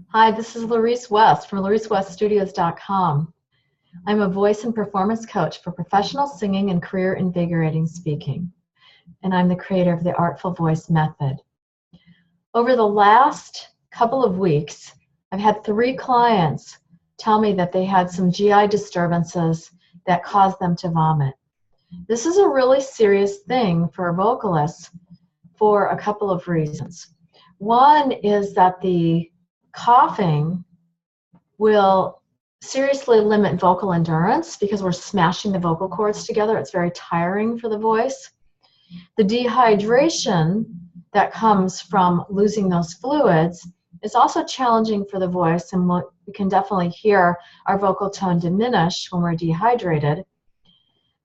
Hi, this is Laurece West from LaureceWestStudios.com. I'm a voice and performance coach for professional singing and career invigorating speaking, and I'm the creator of the Artful Voice Method. Over the last couple of weeks, I've had 3 clients tell me that they had some GI disturbances that caused them to vomit. This is a really serious thing for vocalists for a couple of reasons. One is that the coughing will seriously limit vocal endurance because we're smashing the vocal cords together. It's very tiring for the voice. The dehydration that comes from losing those fluids is also challenging for the voice, and we can definitely hear our vocal tone diminish when we're dehydrated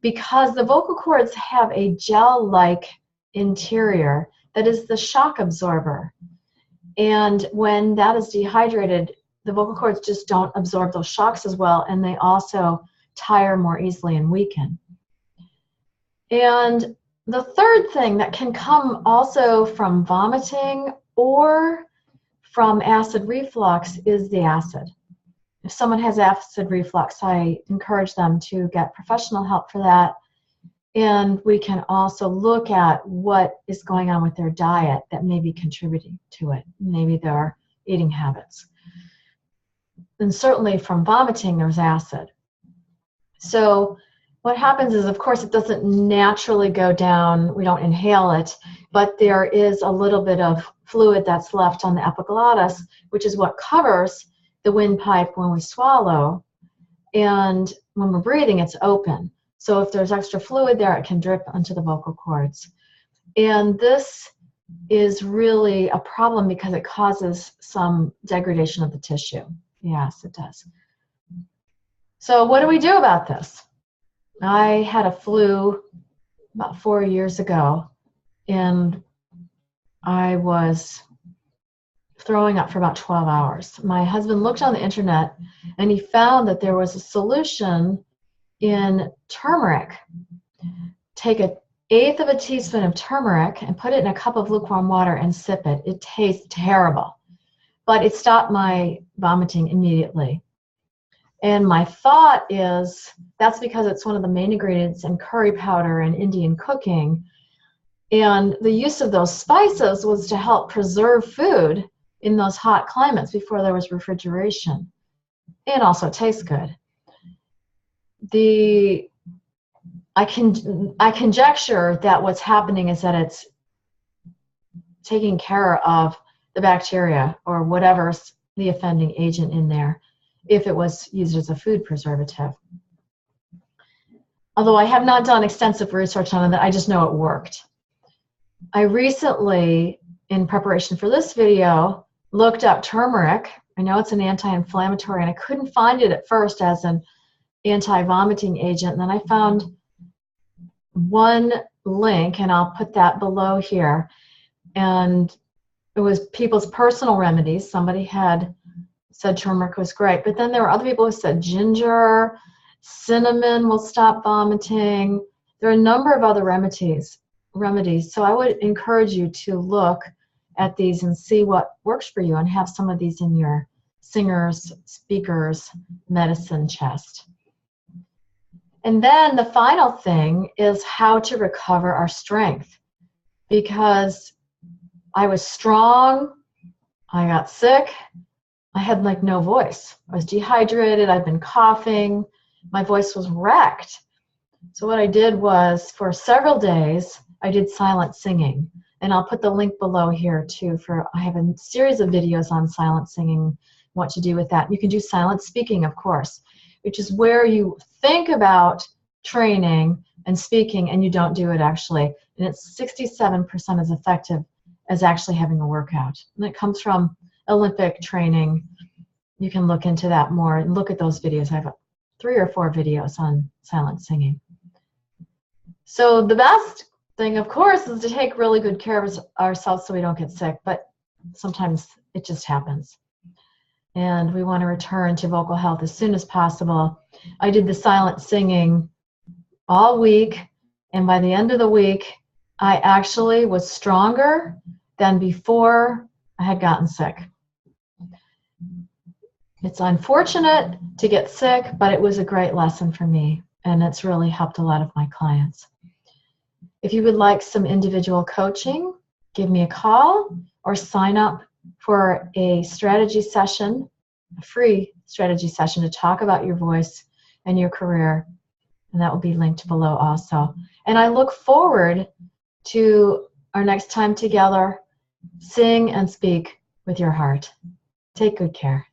because the vocal cords have a gel-like interior that is the shock absorber. And when that is dehydrated, the vocal cords just don't absorb those shocks as well, and they also tire more easily and weaken. And the third thing that can come also from vomiting or from acid reflux is the acid. If someone has acid reflux, I encourage them to get professional help for that. And we can also look at what is going on with their diet that may be contributing to it. Maybe their eating habits. And certainly from vomiting, there's acid. So what happens is, of course, it doesn't naturally go down. We don't inhale it, but there is a little bit of fluid that's left on the epiglottis, which is what covers the windpipe when we swallow. And when we're breathing, it's open. So if there's extra fluid there, it can drip onto the vocal cords. And this is really a problem because it causes some degradation of the tissue. Yes, it does. So what do we do about this? I had a flu about 4 years ago, and I was throwing up for about 12 hours. My husband looked on the internet, and he found that there was a solution in turmeric. Take 1/8 of a teaspoon of turmeric and put it in a cup of lukewarm water and sip it. It tastes terrible, but it stopped my vomiting immediately. And my thought is that's because it's one of the main ingredients in curry powder and Indian cooking. And the use of those spices was to help preserve food in those hot climates before there was refrigeration. And also it tastes good. I conjecture that what's happening is that it's taking care of the bacteria or whatever's the offending agent in there if it was used as a food preservative. Although I have not done extensive research on it, I just know it worked. I recently, in preparation for this video, looked up turmeric. I know it's an anti-inflammatory, and I couldn't find it at first as an anti-vomiting agent. And then I found one link, and I'll put that below here. And it was People's Personal Remedies. Somebody had said turmeric was great, but then there were other people who said ginger, cinnamon will stop vomiting. There are a number of other remedies. So I would encourage you to look at these and see what works for you and have some of these in your singer's, speaker's medicine chest. And then the final thing is how to recover our strength, because I was strong, I got sick, I had like no voice. I was dehydrated, I've been coughing, my voice was wrecked. So what I did was, for several days, I did silent singing. And I'll put the link below here too, I have a series of videos on silent singing, what to do with that. You can do silent speaking, of course, which is where you think about training and speaking and you don't do it actually. And it's 67% as effective as actually having a workout. And it comes from Olympic training. You can look into that more and look at those videos. I have 3 or 4 videos on silent singing. So the best thing, of course, is to take really good care of ourselves so we don't get sick, but sometimes it just happens. And we want to return to vocal health as soon as possible. I did the silent singing all week, and by the end of the week, I actually was stronger than before I had gotten sick. It's unfortunate to get sick, but it was a great lesson for me, and it's really helped a lot of my clients. If you would like some individual coaching, give me a call or sign up for a strategy session, a free strategy session to talk about your voice and your career, and that will be linked below also. And I look forward to our next time together. Sing and speak with your heart. Take good care.